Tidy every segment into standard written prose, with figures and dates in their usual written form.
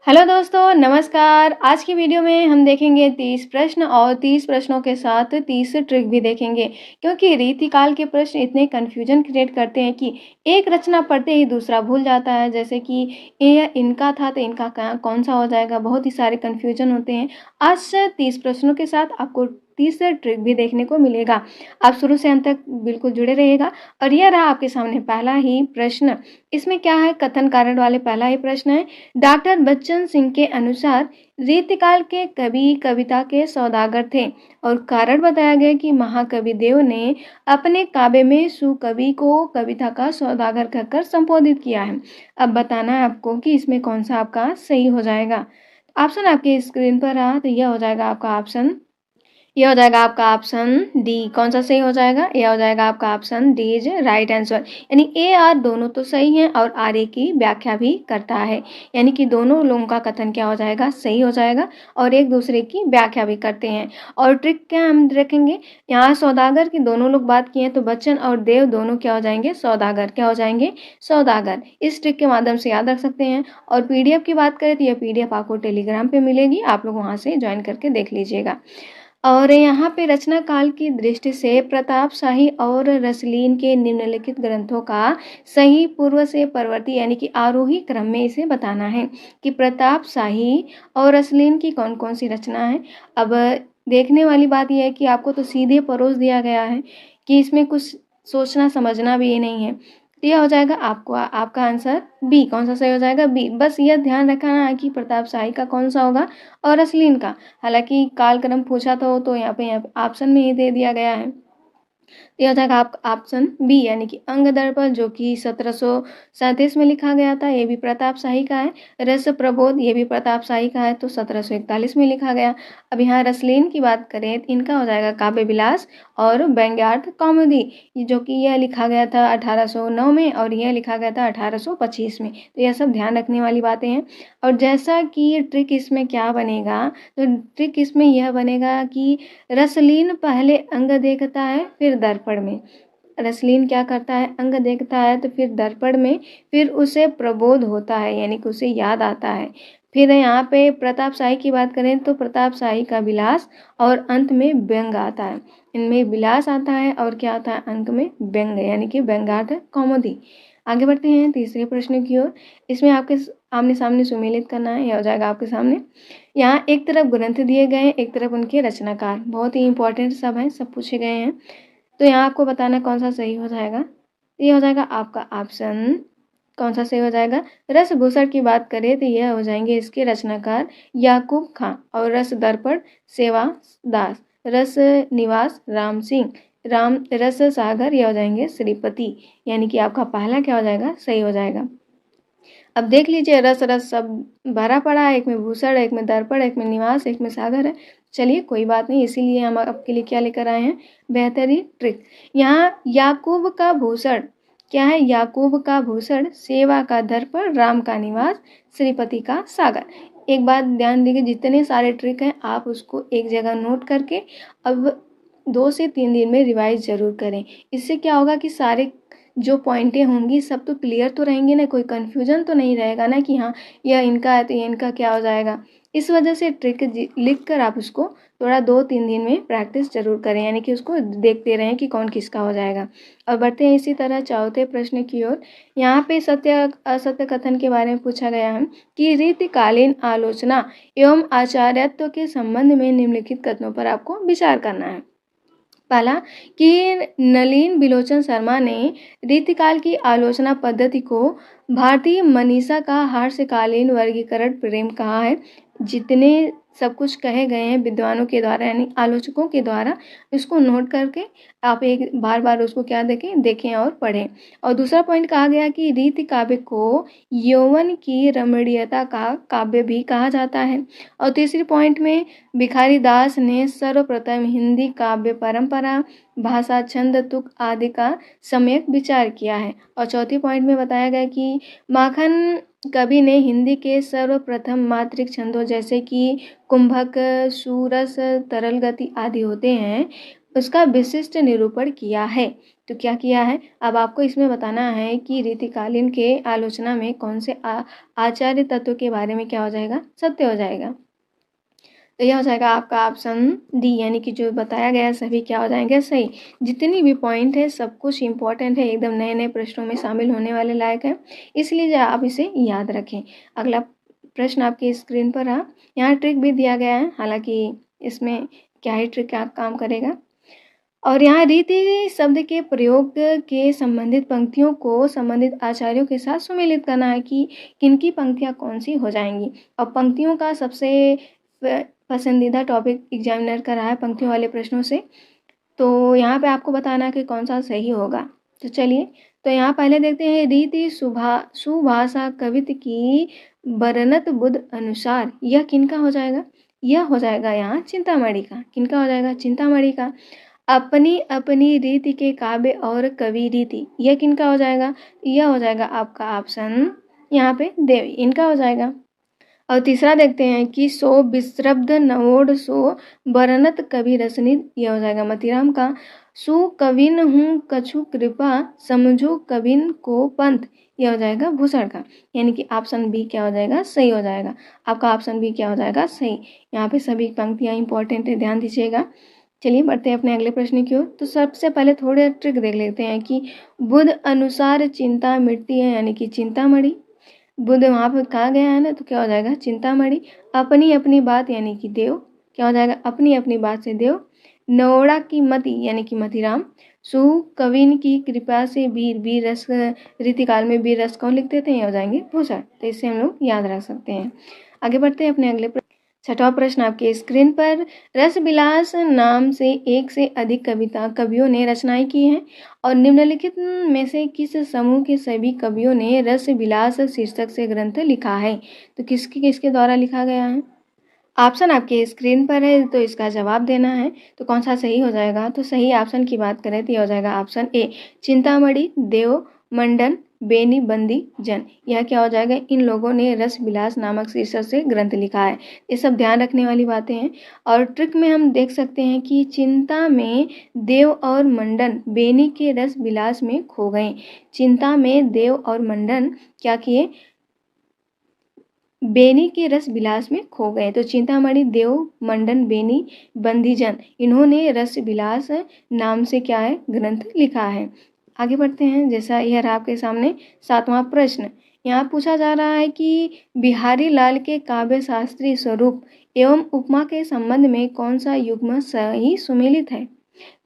Hello दोस्तों, नमस्कार। आज की वीडियो में हम देखेंगे 30 प्रश्न और 30 प्रश्नों के साथ 30 ट्रिक भी देखेंगे, क्योंकि रीतिकाल के प्रश्न इतने कन्फ्यूजन क्रिएट करते हैं कि एक रचना पढ़ते ही दूसरा भूल जाता है। जैसे कि ये इनका था तो इनका कौन सा हो जाएगा, बहुत ही सारे कन्फ्यूजन होते हैं। आज से 30 प्रश्नों के साथ आपको 30 ट्रिक भी देखने को मिलेगा। आप शुरू से अंत तक बिल्कुल जुड़े रहिएगा। और यह रहा आपके सामने पहला ही प्रश्न। इसमें क्या है, कथन कारण वाले पहला ही प्रश्न है। डॉक्टर बच्चन सिंह के अनुसार रीतिकाल के कवि कविता के सौदागर थे, और कारण बताया गया कि महाकवि देव ने अपने काव्य में सुकवि को कविता का सौदागर कहकर संबोधित किया है। अब बताना है आपको कि इसमें कौन सा आपका सही हो जाएगा। ऑप्शन आपके स्क्रीन पर रहा, तो यह हो जाएगा आपका ऑप्शन, यह हो जाएगा आपका ऑप्शन डी। कौन सा सही हो जाएगा, यह हो जाएगा आपका option D is right answer. यानी ए आर दोनों तो सही हैं और आर ए की व्याख्या भी करता है। यानी कि दोनों लोगों का कथन क्या हो जाएगा, सही हो जाएगा, और एक दूसरे की व्याख्या भी करते हैं। और ट्रिक क्या हम रखेंगे, यहाँ सौदागर की दोनों लोग बात किए हैं, तो बच्चन और देव दोनों क्या हो जाएंगे, सौदागर। क्या हो जाएंगे, सौदागर। इस ट्रिक के माध्यम से याद रख सकते हैं। और पीडीएफ की बात करें तो यह पीडीएफ आपको टेलीग्राम पे मिलेगी, आप लोग वहाँ से ज्वाइन करके देख लीजिएगा। और यहाँ पे रचना काल की दृष्टि से प्रताप शाही और रसलीन के निम्नलिखित ग्रंथों का सही पूर्व से परवर्ती यानी कि आरोही क्रम में इसे बताना है कि प्रताप शाही और रसलीन की कौन कौन सी रचना है। अब देखने वाली बात यह है कि आपको तो सीधे परोस दिया गया है कि इसमें कुछ सोचना समझना भी ये नहीं है। तो यह हो जाएगा आपको आपका आंसर बी। कौन सा सही हो जाएगा, बी। बस यह ध्यान रखना है कि प्रताप शाही का कौन सा होगा और अश्लीन का। हालांकि कालक्रम पूछा तो यहाँ पे ऑप्शन में ही दे दिया गया है। तो यह हो जाएगा आपका ऑप्शन बी, यानी कि अंग दर्पण जो कि 1737 में लिखा गया था, ये भी प्रताप शाही का है। रस प्रबोध ये भी प्रताप शाही का है, तो 1741 में लिखा गया। अब यहाँ रसलीन की बात करें तो इनका हो जाएगा काव्य विलास और व्यंग्यार्थ कौमुदी, जो कि यह लिखा गया था 1809 में और यह लिखा गया था 1825 में। तो यह सब ध्यान रखने वाली बातें हैं। और जैसा कि ट्रिक इसमें क्या बनेगा, तो ट्रिक इसमें यह बनेगा कि रसलीन पहले अंग देखता है फिर दर्पण में। रसलीन क्या करता है, अंग देखता है तो फिर दर्पण में, फिर उसे प्रबोध होता है यानी कि उसे याद आता है। फिर यहाँ पे प्रताप शाही की बात करें तो प्रताप शाही का विलास और अंत में व्यंग आता है। इनमें विलास आता है और क्या आता है, अंक में व्यंग यानी कि व्यंग्यार्थ कौमुदी। आगे बढ़ते हैं तीसरे प्रश्न की ओर। इसमें आपके आमने सामने सुमेलित करना है, यह हो जाएगा आपके सामने। यहाँ एक तरफ ग्रंथ दिए गए हैं, एक तरफ उनके रचनाकार, बहुत ही इंपॉर्टेंट सब हैं, सब पूछे गए हैं। तो यहाँ आपको बताना कौन सा सही हो जाएगा। ये हो जाएगा आपका ऑप्शन, कौन सा सही हो जाएगा, रसभूषण की बात करें तो यह हो जाएंगे इसके रचनाकार याकूब खां, और रस दर्पण सेवा दास, रस निवास राम सिंह, राम रस सागर यह हो जाएंगे श्रीपति। यानी कि आपका पहला क्या हो जाएगा, सही हो जाएगा। अब देख लीजिए रस रस सब भरा पड़ा है, एक में भूषण, एक में दर्पण, एक में निवास, एक में सागर है। चलिए कोई बात नहीं, इसीलिए हम आपके लिए क्या लेकर आए हैं, बेहतरीन ट्रिक। यहाँ याकूब का भूषण क्या है, याकूब का भूषण, सेवा का दर्पण, राम का निवास, श्रीपति का सागर। एक बात ध्यान दीजिए, जितने सारे ट्रिक हैं आप उसको एक जगह नोट करके अब 2 से 3 दिन में रिवाइज जरूर करें। इससे क्या होगा कि सारे जो पॉइंटें होंगी सब तो क्लियर तो रहेंगे ना, कोई कन्फ्यूजन तो नहीं रहेगा ना कि हाँ यह इनका है तो ये इनका क्या हो जाएगा। इस वजह से ट्रिक लिख कर आप उसको थोड़ा 2-3 दिन में प्रैक्टिस जरूर करें, यानी कि उसको देखते रहें कि कौन किसका हो जाएगा। और बढ़ते हैं इसी तरह चौथे प्रश्न की ओर। यहाँ पे सत्य असत्य कथन के बारे में पूछा गया है कि रीतिकालीन आलोचना एवं आचार्यत्व के संबंध में निम्नलिखित कथनों पर आपको विचार करना है। पहला कि नलिन बिलोचन शर्मा ने रीतिकाल की आलोचना पद्धति को भारतीय मनीषा का हास्यकालीन वर्गीकरण प्रेम कहा है। जितने सब कुछ कहे गए हैं विद्वानों के द्वारा यानी आलोचकों के द्वारा, इसको नोट करके आप एक बार बार उसको क्या देखें और पढ़ें। और दूसरा पॉइंट कहा गया कि रीति काव्य को यौवन की रमणीयता का काव्य भी कहा जाता है। और तीसरे पॉइंट में भिखारी दास ने सर्वप्रथम हिंदी काव्य परंपरा, भाषा, छंद, तुक आदि का सम्यक विचार किया है। और चौथी पॉइंट में बताया गया कि माखन कवि ने हिंदी के सर्वप्रथम मात्रिक छंदों जैसे कि कुंभक, सूरस, तरल गति आदि होते हैं, उसका विशिष्ट निरूपण किया है। तो क्या किया है, अब आपको इसमें बताना है कि रीतिकालीन के आलोचना में कौन से आचार्य तत्व के बारे में क्या हो जाएगा, सत्य हो जाएगा। तो यह हो जाएगा आपका ऑप्शन डी, यानी कि जो बताया गया सभी क्या हो जाएंगे सही। जितनी भी पॉइंट है सब कुछ इंपॉर्टेंट है, एकदम नए नए प्रश्नों में शामिल होने वाले लायक है, इसलिए आप इसे याद रखें। अगला प्रश्न आपकी स्क्रीन पर रहा। यहाँ ट्रिक भी दिया गया है, हालांकि इसमें क्या ही ट्रिक क्या काम करेगा। और यहाँ रीति शब्द के प्रयोग के संबंधित पंक्तियों को संबंधित आचार्यों के साथ सुमेलित करना है कि किनकी पंक्तियाँ कौन सी हो जाएंगी। और पंक्तियों का सबसे पसंदीदा टॉपिक एग्जामिनर का रहा है पंक्तियों वाले प्रश्नों से, तो यहाँ पे आपको बताना है कि कौन सा सही होगा। तो चलिए, तो यहाँ पहले देखते हैं, रीति सुभाषा कवित्व की बरनत बुद्ध अनुसार, यह किनका हो जाएगा, यह हो जाएगा यहाँ चिंतामणि का। किनका हो जाएगा, चिंतामणि का। अपनी अपनी रीति के काव्य और कवि रीति, यह किनका हो जाएगा, यह हो जाएगा आपका ऑप्शन यहाँ पे देवी, इनका हो जाएगा। और तीसरा देखते हैं कि सो विश्रब्द नवोड सो बरनत कवि रसनिध, यह हो जाएगा मतीराम का। सु कविन हूँ कछु कृपा समझो कविन को पंथ, यह हो जाएगा भूषण का। यानी कि ऑप्शन बी क्या हो जाएगा, सही हो जाएगा। आपका ऑप्शन बी क्या हो जाएगा, सही। यहाँ पे सभी पंक्तियाँ इंपॉर्टेंट है, ध्यान दीजिएगा। चलिए बढ़ते हैं अपने अगले प्रश्न की ओर। तो सबसे पहले थोड़े ट्रिक देख लेते हैं कि बुध अनुसार चिंता मिटती है, यानी कि चिंतामणि। बुध वहाँ पर कहा गया है ना, तो क्या हो जाएगा, चिंतामणि। अपनी अपनी बात यानी कि देव, क्या हो जाएगा, अपनी अपनी बात से देव। नवोड़ा की मति यानी कि मतीराम। सु कविन की कृपा से वीर, वीर रस रीतिकाल में वीर रस कौन लिखते थे, ये हो जाएंगे भूषण। तो इससे हम लोग याद रख सकते हैं। आगे बढ़ते हैं अपने अगले छठवां प्रश्न आपके स्क्रीन पर। रसविलास नाम से एक से अधिक कवियों ने रचनाएं की हैं और निम्नलिखित में से किस समूह के सभी कवियों ने रसविलास शीर्षक से ग्रंथ लिखा है। तो किसके द्वारा लिखा गया है, ऑप्शन आपके स्क्रीन पर है, तो इसका जवाब देना है। तो कौन सा सही हो जाएगा, तो सही ऑप्शन की बात करें तो यह हो जाएगा ऑप्शन ए, चिंतामणि, देव, मंडन, बेनी, बंदी, जन। यह क्या हो जाएगा, इन लोगों ने रस विलास नामक शीर्षक से ग्रंथ लिखा है। ये सब ध्यान रखने वाली बातें हैं। और ट्रिक में हम देख सकते हैं कि चिंता में देव और मंडन बेनी के रस विलास में खो गए। चिंता में देव और मंडन क्या किए, बेनी के रस विलास में खो गए। तो चिंतामणि, देव, मंडन, बेनी, बंदीजन, इन्होंने रस विलास नाम से क्या है, ग्रंथ लिखा है। आगे बढ़ते हैं, जैसा यह रहा आपके सामने सातवां प्रश्न। यहाँ पूछा जा रहा है कि बिहारी लाल के काव्य शास्त्रीय स्वरूप एवं उपमा के संबंध में कौन सा युग्म सही सुमेलित है।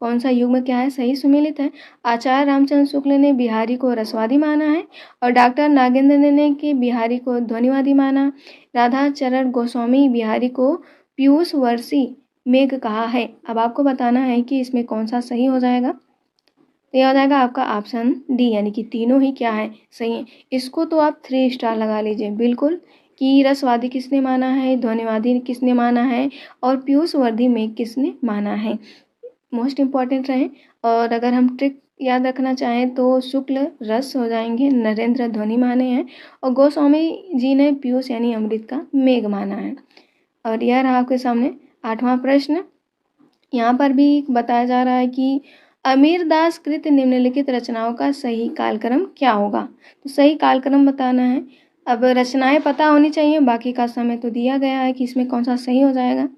कौन सा युग्म क्या है, सही सुमेलित है। आचार्य रामचंद्र शुक्ल ने बिहारी को रसवादी माना है और डॉक्टर नागेंद्र ने के बिहारी को ध्वनिवादी माना। राधा चरण गोस्वामी बिहारी को पीयूष वर्षी मेघ कहा है। अब आपको बताना है कि इसमें कौन सा सही हो जाएगा। तो यह हो जाएगा आपका ऑप्शन डी, यानी कि तीनों ही क्या है, सही है। इसको तो आप 3 स्टार लगा लीजिए बिल्कुल, कि रसवादी किसने माना है, ध्वनिवादी किसने माना है और पीयूष वर्धी मेघ किसने माना है। मोस्ट इम्पॉर्टेंट रहे। और अगर हम ट्रिक याद रखना चाहें तो शुक्ल रस हो जाएंगे, नरेंद्र ध्वनि माने हैं और गोस्वामी जी ने पीयूष यानी अमृत का मेघ माना है। और यह रहा आपके सामने 8वां प्रश्न। यहाँ पर भी बताया जा रहा है कि अमीर दास कृत निम्नलिखित रचनाओं का सही कालक्रम क्या होगा। तो सही कालक्रम बताना है। अब रचनाएं पता होनी चाहिए, बाकी का समय तो दिया गया है कि इसमें कौन सा सही हो जाएगा।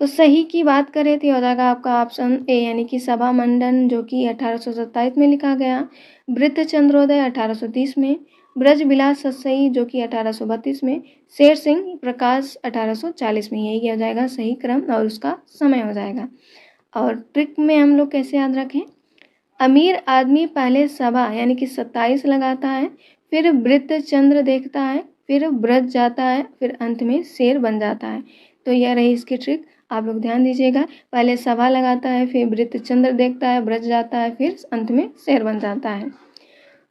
तो सही की बात करें तो हो जाएगा आपका ऑप्शन ए, यानी कि सभा मंडन जो कि 1827 में लिखा गया। वृत्त चंद्रोदय 1830 में। ब्रज विलास सत्सई जो कि 1832 में। शेर सिंह प्रकाश 1840 में। यही हो जाएगा सही क्रम और उसका समय हो जाएगा। और ट्रिक में हम लोग कैसे याद रखें, अमीर आदमी पहले सभा यानी कि 27 लगाता है, फिर वृत्त चंद्र देखता है, फिर ब्रज जाता है, फिर अंत में शेर बन जाता है। तो यह रही इसकी ट्रिक, आप लोग ध्यान दीजिएगा। पहले सभा लगाता है, फिर वृत्त चंद्र देखता है, ब्रज जाता है, फिर अंत में शेर बन जाता है।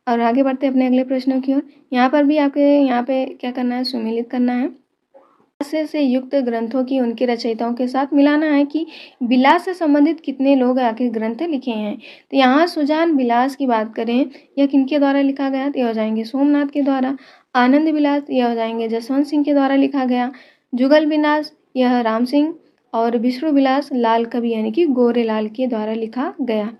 और आगे बढ़ते हैं अपने अगले प्रश्नों की ओर। यहाँ पर भी आपके यहाँ पे क्या करना है, सुमेलित करना है। से युक्त ग्रंथों की उनके रचयिताओं के साथ मिलाना है कि विलास से संबंधित कितने लोग आखिर ग्रंथ लिखे हैं। तो यहाँ सुजान विलास की बात करें, यह किनके द्वारा लिखा गया, तो यह हो जाएंगे सोमनाथ के द्वारा। आनंद विलास यह हो जाएंगे जसवंत सिंह के द्वारा लिखा गया। जुगल विलास यह राम सिंह और विष्णु विलास लाल कवि यानी कि गोरे लाल के द्वारा लिखा गया।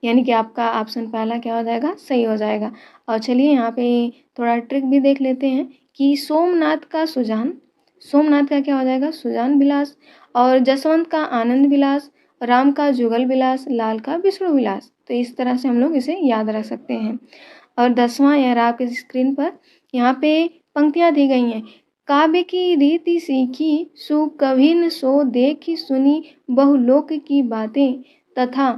यानी कि आपका ऑप्शन पहला क्या हो जाएगा, सही हो जाएगा। और चलिए यहाँ पे थोड़ा ट्रिक भी देख लेते हैं कि सोमनाथ का सुजान, सोमनाथ का क्या हो जाएगा, सुजान विलास, और जसवंत का आनंद विलास, राम का जुगल विलास, लाल का विष्णु विलास। तो इस तरह से हम लोग इसे याद रख सकते हैं। और 10वां यह रहा आपके स्क्रीन पर, यहाँ पे पंक्तियाँ दी गई हैं। काव्य की रीति सीखी, सु कभिन सो देखी सुनी, बहुलोक की बातें, तथा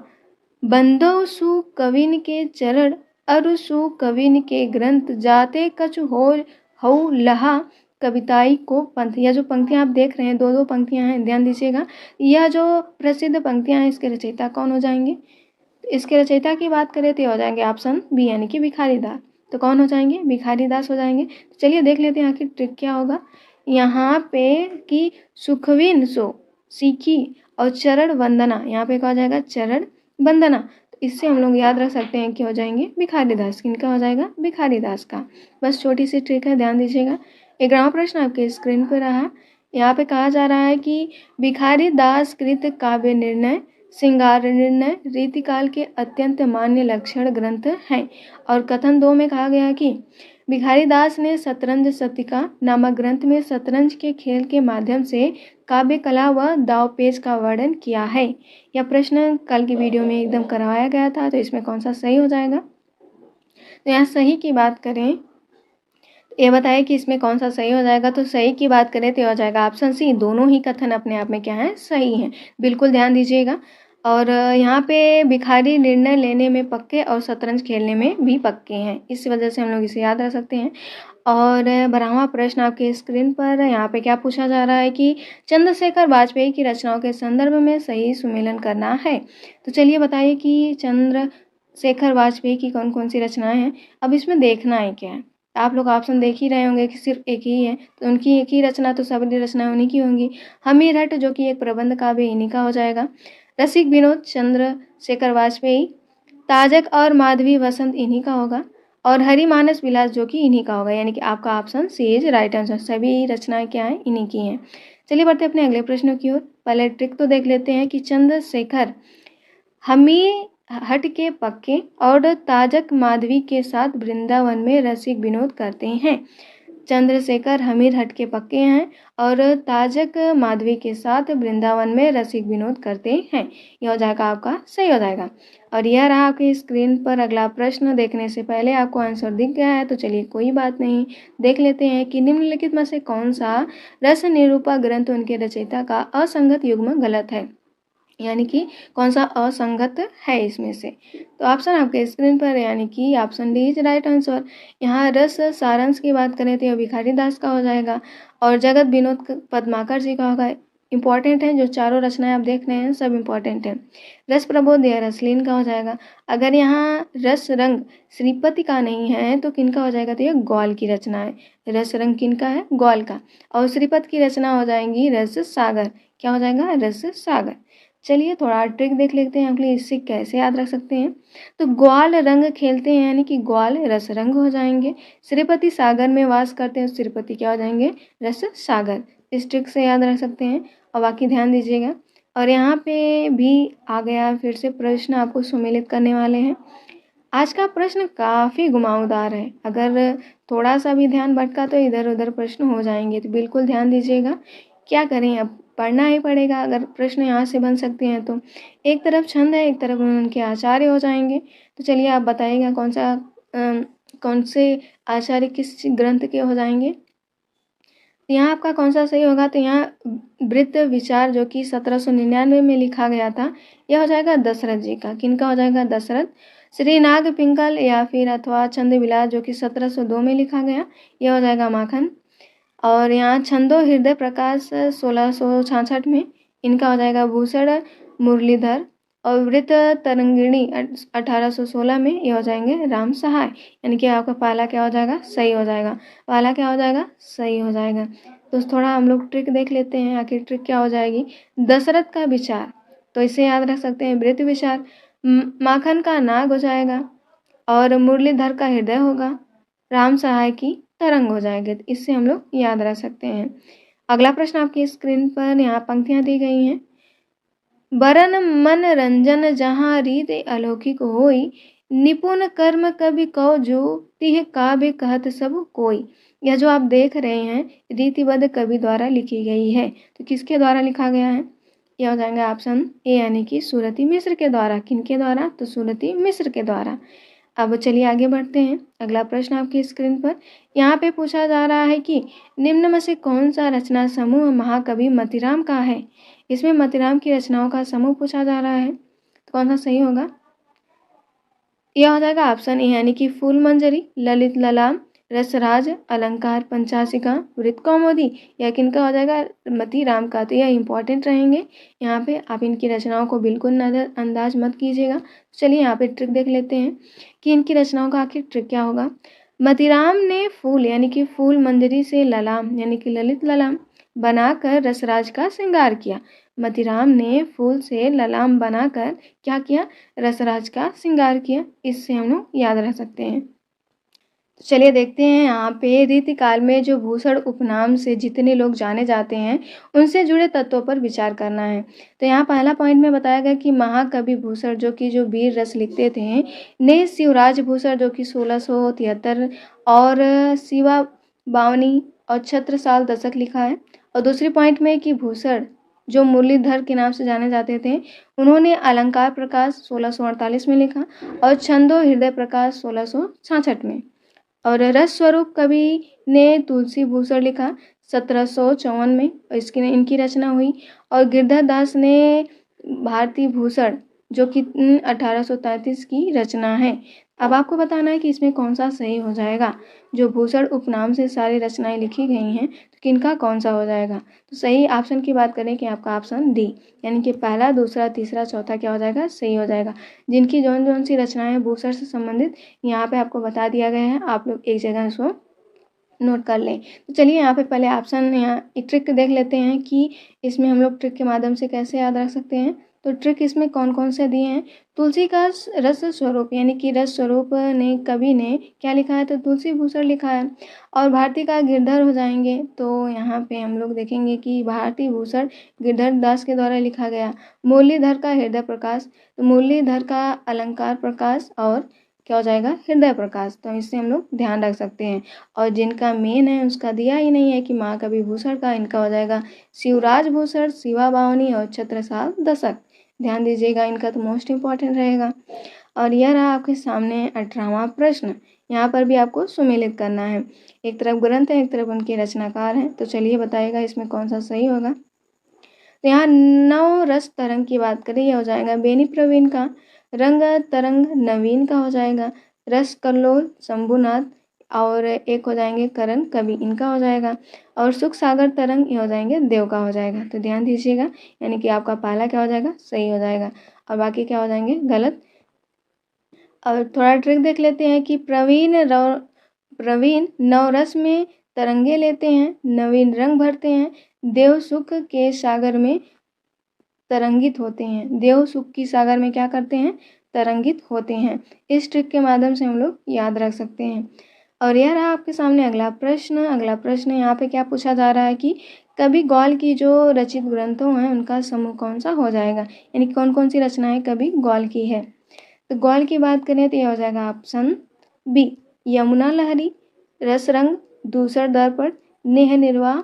बंदो सु कविन के चरण, अरु सु कविन के ग्रंथ, जाते कछु होर हऊ लहा, कविताई को पंथ। यह जो पंक्तियाँ आप देख रहे हैं, दो दो पंक्तियाँ हैं, ध्यान दीजिएगा। यह जो प्रसिद्ध पंक्तियाँ हैं, इसके रचयिता कौन हो जाएंगे? इसके रचयिता की बात करें तो हो जाएंगे ऑप्शन बी, यानी कि भिखारी दास। तो कौन हो जाएंगे? भिखारी दास हो जाएंगे। तो चलिए देख लेते हैं आखिर ट्रिक क्या होगा यहाँ पे कि सुखविन सो सीखी और चरण वंदना, यहाँ पे क्या हो जाएगा, चरण वंदना। तो इससे हम लोग याद रख सकते हैं कि हो जाएंगे भिखारी दास। किनका हो जाएगा? भिखारी दास का। बस छोटी सी ट्रिक है, ध्यान दीजिएगा। 11वां प्रश्न आपके स्क्रीन पर रहा। यहाँ पे कहा जा रहा है कि भिखारी दास कृत काव्य निर्णय, श्रृंगार निर्णय रीतिकाल के अत्यंत मान्य लक्षण ग्रंथ हैं। और कथन 2 में कहा गया कि भिखारी दास ने शतरंज शतिका नामक ग्रंथ में शतरंज के खेल के माध्यम से काव्य कला व दावपेच का वर्णन किया है। यह प्रश्न कल की वीडियो में एकदम करवाया गया था, तो इसमें कौन सा सही हो जाएगा? तो यहाँ सही की बात करें, ये बताएं कि इसमें कौन सा सही हो जाएगा। तो सही की बात करें तो हो जाएगा ऑप्शन सी। दोनों ही कथन अपने आप में क्या है, सही हैं। बिल्कुल ध्यान दीजिएगा। और यहाँ पे भिखारी निर्णय लेने में पक्के और शतरंज खेलने में भी पक्के हैं, इस वजह से हम लोग इसे याद रख सकते हैं। और 12वां प्रश्न आपके स्क्रीन पर, यहाँ पे क्या पूछा जा रहा है कि चंद्रशेखर वाजपेयी की रचनाओं के संदर्भ में सही सुमेलन करना है। तो चलिए बताइए कि चंद्रशेखर वाजपेयी की कौन कौन सी रचनाएं हैं। अब इसमें देखना है क्या है, आप लोग ऑप्शन देख ही रहे होंगे कि सिर्फ एक ही है, तो उनकी एक ही रचना, तो सभी रचना उन्हीं की होंगी। हमीर हट जो कि एक प्रबंध काव्य, इन्हीं का हो जाएगा। रसिक विनोद चंद्रशेखर वाजपेयी, ताजक और माधवी वसंत इन्हीं का होगा। और हरिमानस विलास जो कि इन्हीं का होगा, यानी कि आपका option C is right answer. सभी रचनाएं क्या हैं, इन्हीं की हैं। चलिए बढ़ते अपने अगले प्रश्नों की ओर। पहले ट्रिक तो देख लेते हैं कि चंद्रशेखर हमीर हट के पक्के और ताजक माधवी के साथ वृंदावन में रसिक विनोद करते हैं। चंद्रशेखर हमीर हट के पक्के हैं और ताजक माधवी के साथ वृंदावन में रसिक विनोद करते हैं। यह हो जाएगा आपका सही हो जाएगा। और यह रहा आपकी स्क्रीन पर अगला प्रश्न। देखने से पहले आपको आंसर दिख गया है, तो चलिए कोई बात नहीं, देख लेते हैं कि निम्नलिखित में से कौन सा रस निरूपक ग्रंथ उनके रचयिता का असंगत युग्म गलत है, यानी कि कौन सा असंगत है इसमें से। तो ऑप्शन आपके स्क्रीन पर, यानी कि option D is right answer. यहाँ रस सारांश की बात करें तो यह भिखारी दास का हो जाएगा और जगत विनोद पद्माकर जी का होगा। इंपॉर्टेंट है, जो चारों रचनाएं आप देख रहे हैं सब इंपॉर्टेंट है। रस प्रबोध यह रसलीन का हो जाएगा। अगर यहाँ रस रंग श्रीपति का नहीं है तो किनका हो जाएगा, तो यह ग्वाल की रचना है। रस रंग किनका है, ग्वाल का। और श्रीपत की रचना हो जाएंगी रस सागर। क्या हो जाएगा, रस सागर। चलिए थोड़ा ट्रिक देख लेते हैं हम लोग, इससे कैसे याद रख सकते हैं। तो ग्वाल रंग खेलते हैं, यानी कि ग्वाल रस रंग हो जाएंगे। श्रीपति सागर में वास करते हैं, श्रीपति क्या हो जाएंगे, रस सागर। इस ट्रिक से याद रख सकते हैं। और बाकी ध्यान दीजिएगा। और यहाँ पे भी आ गया फिर से प्रश्न, आपको सुमेलित करने वाले हैं। आज का प्रश्न काफ़ी घुमावदार है, अगर थोड़ा सा भी ध्यान भटका तो इधर उधर प्रश्न हो जाएंगे, तो बिल्कुल ध्यान दीजिएगा। क्या करें, अब पढ़ना ही पड़ेगा अगर प्रश्न यहाँ से बन सकते हैं तो। एक तरफ छंद है, एक तरफ उनके आचार्य हो जाएंगे। तो चलिए आप बताइएगा कौन से आचार्य किस ग्रंथ के हो जाएंगे। तो यहाँ आपका कौन सा सही होगा, तो यहाँ वृत्त विचार जो कि 1799 में लिखा गया था, यह हो जाएगा दशरथ जी का। किनका हो जाएगा, दशरथ। श्रीनाग पिंगल या फिर अथवा छंद विलास जो कि 1702 में लिखा गया, यह हो जाएगा माखन। और यहाँ छंदो हृदय प्रकाश 1666 में, इनका हो जाएगा भूषण मुरलीधर। और वृत्त तरंगिणी 1816 में, ये हो जाएंगे राम सहाय। यानी कि आपका पहला क्या हो जाएगा, सही हो जाएगा। पहला क्या हो जाएगा, सही हो जाएगा। तो थोड़ा हम लोग ट्रिक देख लेते हैं, आखिर ट्रिक क्या हो जाएगी। दशरथ का विचार, तो इसे याद रख सकते हैं वृत्त विचार। माखन का नाग हो जाएगा और मुरलीधर का हृदय होगा। राम सहाय की तरंग हो जाएंगे, तो इससे हम लोग याद रख सकते हैं। अगला प्रश्न आपकी स्क्रीन पर, यहाँ पंक्तियाँ दी गई हैं। बरन मन रंजन जहाँ रीत अलौकिक होई, निपुण कर्म कवि कौ जो तिह काव्य कहत सब कोई। यह जो आप देख रहे हैं रीतिबद्ध कवि द्वारा लिखी गई है। तो किसके द्वारा लिखा गया है? यह हो जाएगा ऑप्शन ए यानी कि सुरति मिश्र के द्वारा। किनके द्वारा? तो सुरति मिश्र के द्वारा। अब चलिए आगे बढ़ते हैं। अगला प्रश्न आपकी स्क्रीन पर यहाँ पे पूछा जा रहा है कि निम्न में से कौन सा रचना समूह महाकवि मतीराम का है। इसमें मतीराम की रचनाओं का समूह पूछा जा रहा है, तो कौन सा सही होगा? यह हो जाएगा ऑप्शन ए यानी कि फूल मंजरी, ललित ललाम, रसराज, अलंकार पंचाशिका, वृत्त कौमुदी। यह किनका हो जाएगा? मतीराम का। तो यह इंपॉर्टेंट रहेंगे, यहाँ पे आप इनकी रचनाओं को बिल्कुल नज़रअंदाज मत कीजिएगा। चलिए यहाँ पे ट्रिक देख लेते हैं कि इनकी रचनाओं का आखिर ट्रिक क्या होगा। मतीराम ने फूल यानी कि फूल मंजरी से ललाम यानी कि ललित ललाम बनाकर रसराज का श्रृंगार किया। मतीराम ने फूल से ललाम बनाकर क्या किया? रसराज का श्रृंगार किया। इससे हम लोग याद रख सकते हैं। तो चलिए देखते हैं यहाँ पे रीतिकाल में जो भूषण उपनाम से जितने लोग जाने जाते हैं उनसे जुड़े तत्वों पर विचार करना है। तो यहाँ पहला पॉइंट में बताया गया कि महाकवि भूषण जो कि जो वीर रस लिखते थे ने शिवराज भूषण जो कि 1673 और शिवा बावनी और छत्रसाल दशक लिखा है। और दूसरी पॉइंट में कि भूषण जो मुरलीधर के नाम से जाने जाते थे उन्होंने अलंकार प्रकाश 1648 में लिखा और छंदो हृदय प्रकाश 1666 में। और रस स्वरूप कवि ने तुलसी भूषण लिखा 1754 में, इसकी इनकी रचना हुई। और गिरधर दास ने भारती भूषण जो कि 1833 की रचना है। अब आपको बताना है कि इसमें कौन सा सही हो जाएगा। जो भूषण उपनाम से सारी रचनाएं लिखी गई हैं तो किनका कौन सा हो जाएगा। तो सही ऑप्शन की बात करें कि आपका ऑप्शन डी यानी कि पहला, दूसरा, तीसरा, चौथा क्या हो जाएगा? सही हो जाएगा। जिनकी जौन जौन सी रचनाएं भूषण से संबंधित यहाँ पे आपको बता दिया गया है, आप लोग एक जगह इसको नोट कर लें। तो चलिए यहाँ पे पहले ऑप्शन यहाँ एक ट्रिक देख लेते हैं कि इसमें हम लोग ट्रिक के माध्यम से कैसे याद रख सकते हैं। तो ट्रिक इसमें कौन कौन से दिए हैं। तुलसी का रस स्वरूप यानी कि रस स्वरूप ने कवि ने क्या लिखा है? तो तुलसी भूषण लिखा है। और भारती का गिरधर हो जाएंगे तो यहाँ पे हम लोग देखेंगे कि भारती भूषण गिरधर दास के द्वारा लिखा गया। मुरलीधर का हृदय प्रकाश, तो मुरलीधर का अलंकार प्रकाश और क्या हो जाएगा? हृदय प्रकाश। तो इससे हम लोग ध्यान रख सकते हैं। और जिनका मेन है उसका दिया ही नहीं है कि महाकवि भूषण का, इनका हो जाएगा शिवराज भूषण, शिवा बावनी और छत्रसाल दशक। ध्यान दीजिएगा, इनका तो मोस्ट इम्पॉर्टेंट रहेगा। और यह रहा आपके सामने 18वां प्रश्न। यहाँ पर भी आपको सुमेलित करना है। एक तरफ ग्रंथ है, एक तरफ उनके रचनाकार हैं। तो चलिए बताइएगा इसमें कौन सा सही होगा। तो यहाँ नव रस तरंग की बात करें, यह हो जाएगा बेनी प्रवीण का। रंग तरंग नवीन का हो जाएगा। रस कल्लोल शंभुनाथ और एक हो जाएंगे करण कवि, इनका हो जाएगा। और सुख सागर तरंग ये हो जाएंगे देव का हो जाएगा। तो ध्यान दीजिएगा, यानी कि आपका पहला क्या हो जाएगा? सही हो जाएगा और बाकी क्या हो जाएंगे? गलत। और थोड़ा ट्रिक देख लेते हैं कि प्रवीण नवरस में तरंगे लेते हैं, नवीन रंग भरते हैं, देव सुख के सागर में तरंगित होते हैं। देव सुख की सागर में क्या करते हैं? तरंगित होते हैं। इस ट्रिक के माध्यम से हम लोग याद रख सकते हैं। और यह रहा आपके सामने अगला प्रश्न। अगला प्रश्न यहाँ पे क्या पूछा जा रहा है कि कवि गौल की जो रचित ग्रंथों हैं उनका समूह कौन सा हो जाएगा, यानी कौन कौन सी रचनाएं कवि गौल की है। तो गौल की बात करें तो यह हो जाएगा ऑप्शन बी यमुना लहरी, रसरंग, दूसर दर्पण, नेह निर्वाह,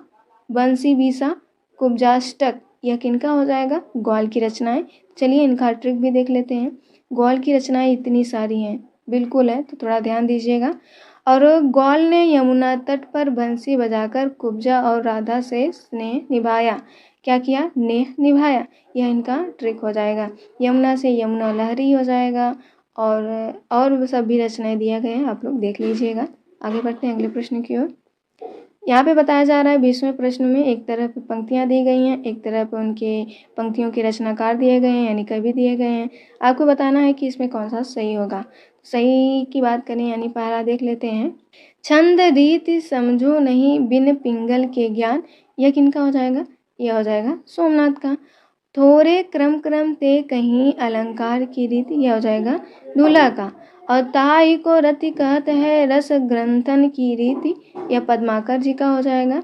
बंसी बीसा, कुब्जाष्टक। यह किनका हो जाएगा? गौल की रचनाएं। चलिए इनका ट्रिक भी देख लेते हैं। गौल की रचनाएं इतनी सारी हैं, बिल्कुल है, तो थोड़ा ध्यान दीजिएगा। और गौल ने यमुना तट पर बंसी बजाकर कुब्जा और राधा से स्नेह निभाया। क्या किया? नेह निभाया। यह इनका ट्रिक हो जाएगा। यमुना से यमुना लहरी हो जाएगा। और सभी रचनाएं दिया गए हैं, आप लोग देख लीजिएगा। आगे बढ़ते हैं अगले प्रश्न की ओर। यहाँ पे बताया जा रहा है 20वें प्रश्न में एक तरफ पंक्तियाँ दी गई हैं, एक तरफ उनके पंक्तियों के रचनाकार दिए गए हैं यानी कवि दिए गए हैं। आपको बताना है कि इसमें कौन सा सही होगा। सही की बात करें यानी पहला देख लेते हैं। छंद रीति समझो नहीं बिन पिंगल के ज्ञान। यह किनका हो जाएगा? यह हो जाएगा सोमनाथ का। थोड़े क्रम क्रम ते कहीं अलंकार की रीति, यह हो जाएगा दूल्हा का। और ताई को रति कहत है रस ग्रंथन की रीति, यह पद्माकर जी का हो जाएगा।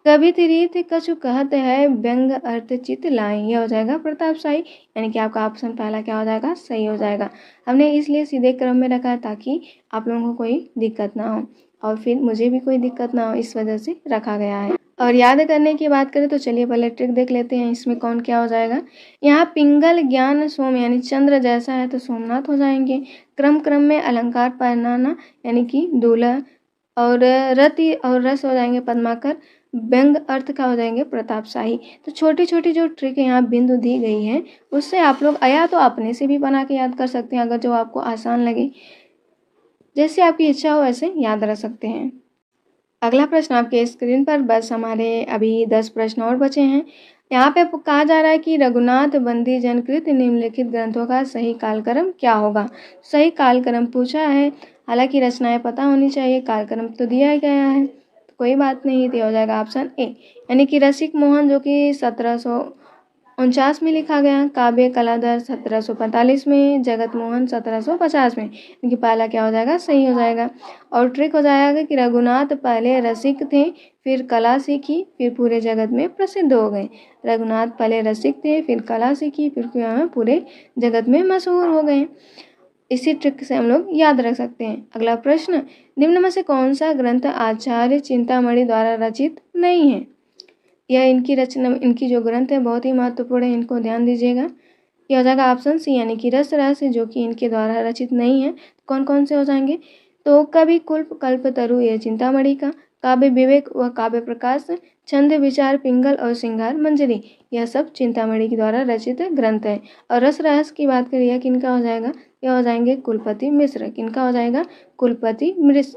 कभी तिरीत कछु कहत है व्यंग अर्थ चित लाई, यह हो जाएगा प्रतापशाही, यानी कि आपका ऑप्शन पहला क्या हो जाएगा, सही हो जाएगा। हमने इसलिए सीधे क्रम में रखा है ताकि आप लोगों को कोई दिक्कत ना हो और फिर मुझे भी कोई दिक्कत ना हो, इस वजह से रखा गया है। और याद करने की बात करें तो चलिए पहले ट्रिक देख लेते हैं, इसमें कौन क्या हो जाएगा। यहाँ पिंगल ज्ञान सोम यानी चंद्र जैसा है तो सोमनाथ हो जाएंगे। क्रम में अलंकार पहनाना यानी कि दूल्हा, और रति और रस हो जाएंगे पद्माकर। व्यंग अर्थ का हो जाएंगे प्रतापशाही। तो छोटी छोटी जो ट्रिक यहाँ बिंदु दी गई है उससे आप लोग या तो अपने से भी बना के याद कर सकते हैं, अगर जो आपको आसान लगे, जैसे आपकी इच्छा हो वैसे याद रख सकते हैं। अगला प्रश्न आपके स्क्रीन पर, बस हमारे अभी 10 प्रश्न और बचे हैं। यहाँ पे कहा जा रहा है कि रघुनाथ बंदी जनकृत निम्नलिखित ग्रंथों का सही कालक्रम क्या होगा। सही कालक्रम पूछा है, हालांकि रचनाएं पता होनी चाहिए, कालक्रम तो दिया गया है तो कोई बात नहीं, तो हो जाएगा ऑप्शन ए, यानी कि रसिक मोहन जो कि 1749 में लिखा गया, काव्य कलाधर 1745 में, जगत मोहन 1750 में, इनकी पहला क्या हो जाएगा, सही हो जाएगा। और ट्रिक हो जाएगा कि रघुनाथ पहले रसिक थे, फिर कला सीखी, फिर पूरे जगत में प्रसिद्ध हो गए। रघुनाथ पहले रसिक थे, फिर कला सीखी, फिर पूरे जगत में मशहूर हो गए। इसी ट्रिक से हम लोग याद रख सकते हैं। अगला प्रश्न, निम्न में से कौन सा ग्रंथ आचार्य चिंतामणि द्वारा रचित नहीं है। यह इनकी रचना, इनकी जो ग्रंथ है बहुत ही महत्वपूर्ण है, इनको ध्यान दीजिएगा। यह हो जाएगा ऑप्शन सी, यानी कि रस रहस्य जो कि इनके द्वारा रचित नहीं है। कौन कौन से हो जाएंगे, तो कवि कुल्प कल्पतरु यह चिंतामणि का, काव्य विवेक व काव्य प्रकाश, छंद विचार पिंगल और श्रृंगार मंजरी, यह सब चिंतामणि के द्वारा रचित ग्रंथ है। और रस रहस्य की बात करिए किनका हो जाएगा, यह हो जाएंगे कुलपति मिश्र। किनका हो जाएगा, कुलपति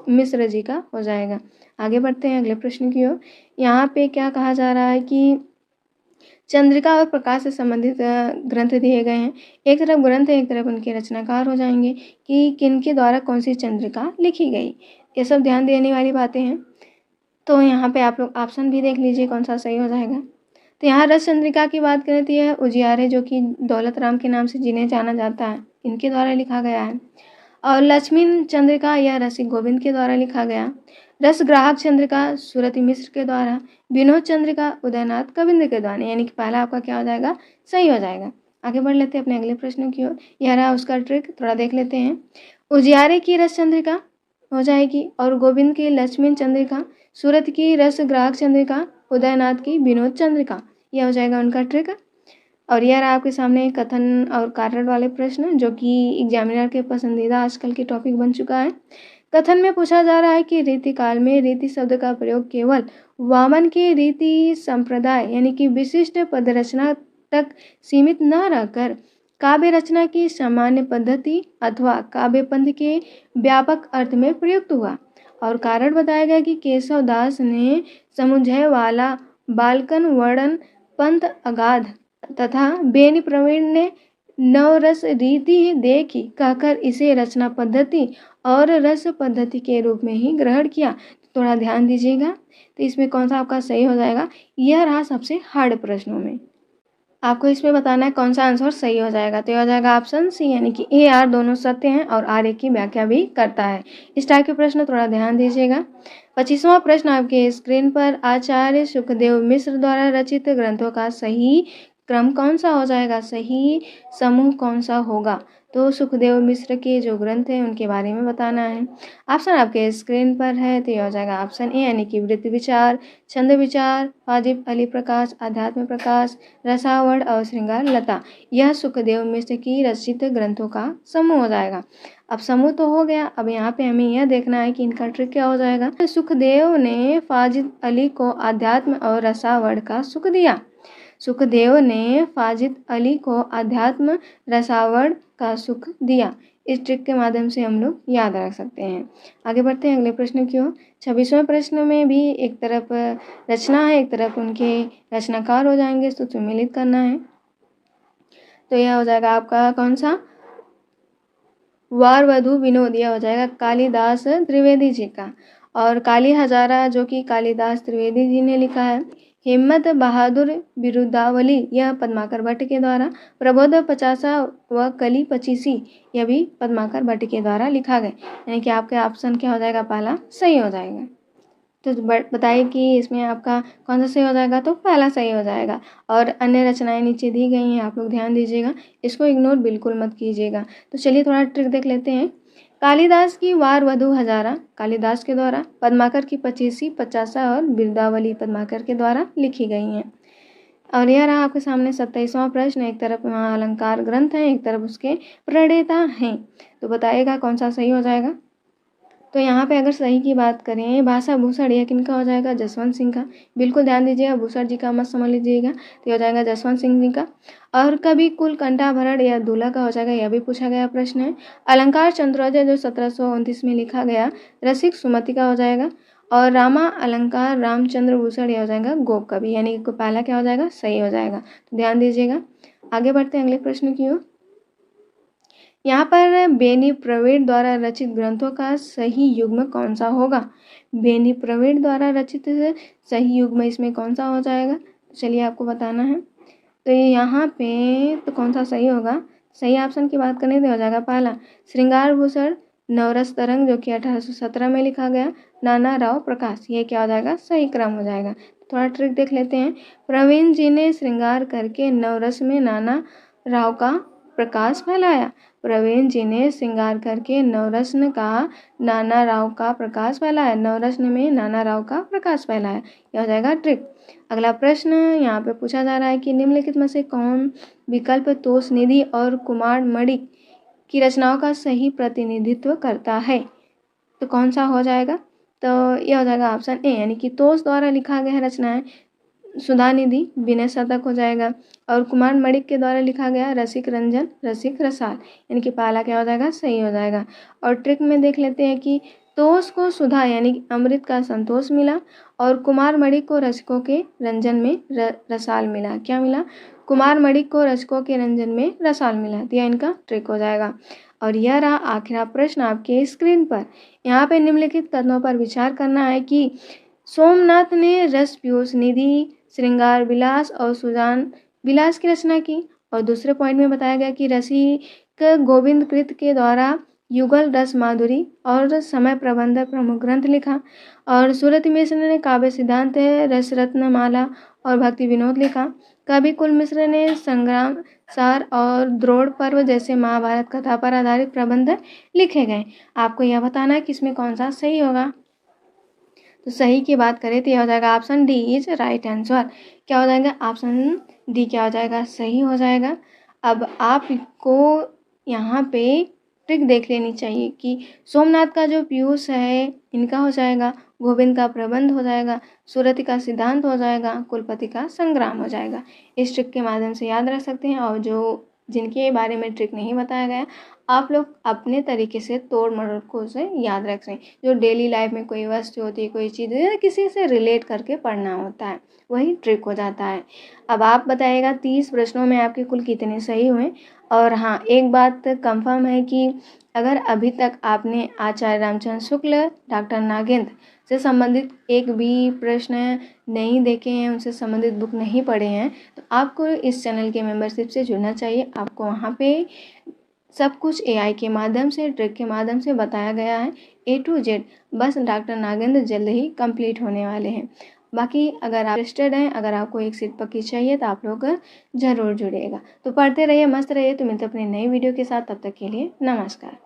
मिश्र जी का हो जाएगा। आगे बढ़ते हैं अगले प्रश्न की ओर। यहाँ पे क्या कहा जा रहा है कि चंद्रिका और प्रकाश से संबंधित ग्रंथ दिए गए हैं। एक तरफ ग्रंथ है, एक तरफ उनके रचनाकार हो जाएंगे कि किनके द्वारा कौन सी चंद्रिका लिखी गई। ये सब ध्यान देने वाली बातें हैं। तो यहाँ पे आप लोग ऑप्शन भी देख लीजिए कौन सा सही हो जाएगा। तो यहाँ रस चंद्रिका की बात करें तो यह उजियारे जो कि दौलत राम के नाम से जिन्हें जाना जाता है, इनके द्वारा लिखा गया है। और लक्ष्मी चंद्रिका यह रसिक गोविंद के द्वारा लिखा गया। रस ग्राहक चंद्रिका सुरति मिश्र के द्वारा। विनोद चंद्रिका उदयनाथ कविंद्र के द्वारा, यानी कि पहला आपका क्या हो जाएगा, सही हो जाएगा। आगे बढ़ लेते हैं अपने अगले प्रश्न की ओर। यह रहा उसका ट्रिक, थोड़ा देख लेते हैं। उजियारे की रस चंद्रिका हो जाएगी, और गोविंद की लक्ष्मी चंद्रिका, सूरत की रस ग्राहक चंद्रिका, उदयनाथ की विनोद चंद्रिका, यह हो जाएगा उनका ट्रिक। और यह रहा आपके सामने कथन और कारण वाले प्रश्न, जो कि एग्जामिनर के पसंदीदा आजकल के टॉपिक बन चुका है। कथन में पूछा जा रहा है कि रीति काल में रीति शब्द का प्रयोग केवल वामन के रीति संप्रदाय यानी कि विशिष्ट पद रचना तक सीमित न रहकर काव्य रचना की सामान्य पद्धति अथवा काव्य पंथ के व्यापक अर्थ में प्रयुक्त हुआ। और कारण बताया गया कि केशव दास ने समुझय वाला बालकन वर्णन पंथ अगाध तथा बेनी प्रवीण ने नवरस रीति देखी कहकर इसे रचना पद्धति और रस पद्धति के रूप में ही ग्रहण किया। थोड़ा ध्यान दीजिएगा, तो इसमें कौन सा आपका सही हो जाएगा। यह रहा सबसे हार्ड प्रश्नों में, आपको इसमें बताना है कौन सा आंसर सही हो जाएगा। तो यह हो जाएगा ऑप्शन सी, यानी कि ए आर दोनों सत्य हैं और आर एक की व्याख्या भी करता है। इस टाइप के प्रश्न थोड़ा ध्यान दीजिएगा। 25वां प्रश्न आपके स्क्रीन पर, आचार्य सुखदेव मिश्र द्वारा रचित ग्रंथों का सही क्रम कौन सा हो जाएगा, सही समूह कौन सा होगा। तो सुखदेव मिश्र के जो ग्रंथ हैं उनके बारे में बताना है। ऑप्शन आपके स्क्रीन पर है, तो यह हो जाएगा ऑप्शन ए, यानी कि वृत्ति विचार, छंद विचार, वाजिब अली प्रकाश, आध्यात्म प्रकाश, रसावड़ और श्रृंगार लता, यह सुखदेव मिश्र की रचित ग्रंथों का समूह हो जाएगा। अब समूह तो हो गया, अब यहाँ पे हमें यह देखना है कि इनका ट्रिक क्या हो जाएगा। सुखदेव ने फाजिद अली को आध्यात्म और रसावड़ का सुख दिया। सुखदेव ने फाजिद अली को आध्यात्म रसावड़ का सुख दिया। इस ट्रिक के माध्यम से हम लोग याद रख सकते हैं। आगे बढ़ते हैं अगले प्रश्न की ओर। 26वें प्रश्न में भी एक तरफ रचना है, एक तरफ उनके रचनाकार हो जाएंगे, तो सम्मिलित करना है। तो यह हो जाएगा आपका कौन सा, वार वधु विनोद, यह हो जाएगा कालिदास त्रिवेदी जी का। और काली हजारा जो कि कालिदास त्रिवेदी जी ने लिखा है। हिम्मत बहादुर बिरुदावली, यह पद्माकर भट्ट के द्वारा। प्रबोध पचासा व कली पचीसी, यह भी पद्माकर भट्ट के द्वारा लिखा गया। यानी कि आपका ऑप्शन क्या हो जाएगा, पहला सही हो जाएगा। तो बताइए कि इसमें आपका कौन सा सही हो जाएगा। तो पहला सही हो जाएगा। और अन्य रचनाएं नीचे दी गई हैं, आप लोग ध्यान दीजिएगा, इसको इग्नोर बिल्कुल मत कीजिएगा। तो चलिए थोड़ा ट्रिक देख लेते हैं। कालिदास की वार वधु हजारा कालिदास के द्वारा, पद्माकर की पचीसी, पचासा और बिरदावली पद्माकर के द्वारा लिखी गई हैं। और यह रहा आपके सामने 27वां प्रश्न। एक तरफ वहाँ अलंकार ग्रंथ है, एक तरफ उसके प्रणेता हैं। तो बताइएगा कौन सा सही हो जाएगा। तो यहाँ पे अगर सही की बात करें, भाषा भूषण यह किनका हो जाएगा, जसवंत सिंह का। बिल्कुल ध्यान दीजिएगा, भूषण जी का मत समझ लीजिएगा, तो हो जाएगा जसवंत सिंह जी का। और कवि कुल कंठाभरण यह दूल्हा का हो जाएगा, यह भी पूछा गया प्रश्न है। अलंकार चंद्रोदय जो 1729 में लिखा गया, रसिक सुमति का हो जाएगा। और रामा अलंकार रामचंद्र भूषण यह हो जाएगा गोप कवि, यानी कि पहला क्या हो जाएगा, सही हो जाएगा। तो ध्यान दीजिएगा। आगे बढ़ते हैं अगले प्रश्न की ओर। यहाँ पर बेनी प्रवीण द्वारा रचित ग्रंथों का सही युग्म कौन सा होगा। बेनी प्रवीण द्वारा रचित सही युग्म इसमें कौन सा हो जाएगा, तो चलिए आपको बताना है। तो यहाँ पे तो कौन सा सही होगा, सही ऑप्शन की बात करें तो हो जाएगा पहला श्रृंगार भूषण नवरस तरंग जो कि 1817 में लिखा गया, नाना राव प्रकाश, ये क्या हो जाएगा, सही क्रम हो जाएगा। थोड़ा ट्रिक देख लेते हैं। प्रवीण जी ने श्रृंगार करके नवरस में नाना राव का प्रकाश फैलाया। प्रवीण जी ने श्रृंगार करके नवरत्न का नाना राव का प्रकाश फैलाया, नवरत्न में नाना राव का प्रकाश फैलाया, यह हो जाएगा ट्रिक। अगला प्रश्न यहाँ पे पूछा जा रहा है कि निम्नलिखित में से कौन विकल्प तोष निधि और कुमार मणिक की रचनाओं का सही प्रतिनिधित्व करता है। तो कौन सा हो जाएगा, तो यह हो जाएगा ऑप्शन ए, यानी कि तोष द्वारा लिखा गया रचनाएं सुधा निधि विनय शतक हो जाएगा। और कुमार मणिक के द्वारा लिखा गया रसिक रंजन रसिक रसाल, यानी कि पहला क्या हो जाएगा, सही हो जाएगा। और ट्रिक में देख लेते हैं कि तोष को सुधा यानी कि अमृत का संतोष मिला, और कुमार मणिक को रसिकों के रंजन में रसाल मिला। क्या मिला, कुमार मणिक को रसिकों के रंजन में रसाल मिला, तो यह इनका ट्रिक हो जाएगा। और यह रहा आखिरी प्रश्न आपके स्क्रीन पर। यहाँ पे निम्नलिखित कथनों पर विचार करना है कि सोमनाथ ने रस पीयूष निधि, श्रृंगार विलास और सुजान विलास की रचना की। और दूसरे पॉइंट में बताया गया कि रसिक गोविंद कृत के द्वारा युगल रस माधुरी और समय प्रबंध प्रमुख ग्रंथ लिखा। और सूरत मिश्र ने काव्य सिद्धांत रसरत्न माला और भक्ति विनोद लिखा। कवि कुल मिश्र ने संग्राम सार और द्रोण पर्व जैसे महाभारत कथा पर आधारित प्रबंध लिखे गए। आपको यह बताना है कि इसमें कौन सा सही होगा। तो सही की बात करें तो यह हो जाएगा option D is right answer. क्या हो जाएगा, ऑप्शन डी क्या हो जाएगा, सही हो जाएगा। अब आपको यहाँ पे ट्रिक देख लेनी चाहिए कि सोमनाथ का जो पीयूष है इनका हो जाएगा, गोविंद का प्रबंध हो जाएगा, सूरति का सिद्धांत हो जाएगा, कुलपति का संग्राम हो जाएगा। इस ट्रिक के माध्यम से याद रख सकते हैं। और जो जिनके बारे में ट्रिक नहीं बताया गया, आप लोग अपने तरीके से तोड़ मरोड़ को उसे याद रख सकें। जो डेली लाइफ में कोई वस्तु होती है, कोई चीज़ है, किसी से रिलेट करके पढ़ना होता है, वही ट्रिक हो जाता है। अब आप बताइएगा 30 प्रश्नों में आपके कुल कितने सही हुए। और हाँ, एक बात कंफर्म है कि अगर अभी तक आपने आचार्य रामचंद्र शुक्ल, डॉक्टर नागेंद्र से संबंधित एक भी प्रश्न नहीं देखे हैं, उनसे संबंधित बुक नहीं पढ़े हैं, तो आपको इस चैनल के मेंबरशिप से जुड़ना चाहिए। आपको वहाँ पे सब कुछ एआई के माध्यम से, ट्रिक के माध्यम से बताया गया है A to Z। बस डॉक्टर नागेंद्र जल्द ही कंप्लीट होने वाले हैं। बाकी अगर आप इंटरेस्टेड हैं, अगर आपको एक सीट पक्की चाहिए तो आप लोग ज़रूर जुड़िएगा। तो पढ़ते रहिए, मस्त रहिए। तो मिलते अपने नई वीडियो के साथ, तब तक के लिए नमस्कार।